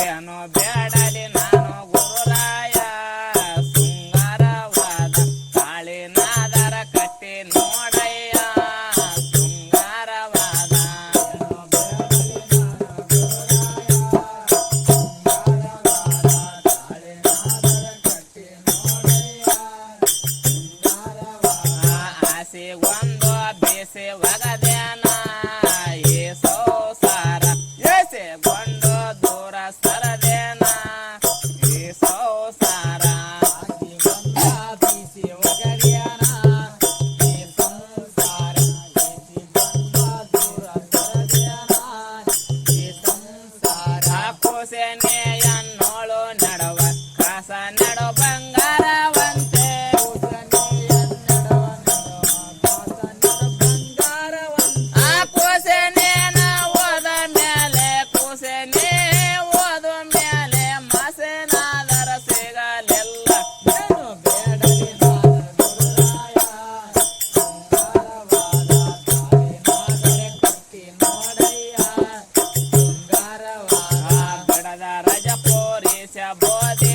ಏನು ಬೇಡಲಿ ನಾನು ಗುರುರಾಯ ಶೃಂಗಾರವಾದ ತಾಳಿನಾದರ ಕಟ್ಟಿ ನೋಡಯ್ಯ ಶೃಂಗಾರವಾದ ಆಸೆ ಒಂದು ಬೇಸೆ ಒಗದೇನ ಏ ಸಂಸಾರ ಏಸೆಗೊಂಡು ದೂರ ಸರದೇನ ಈ ಸಂಸಾರ ಕೋಸೆನೆಯನ್ನೋಳು ನಡವ ಕಾಸ ನಡ ಬಂಗಾರವಂತೆ ಆ ಕೋಸೆನೇನ ಹೋದ ಮೇಲೆ ಕೋಸೆನೇ ಹೋದ ಮೇಲೆ ಮಸೆನಾದರ ಸಿಗಲಿಲ್ಲ ಬಿಡದ ರಜ ಪೋರಿಸ ಬೋಧಿ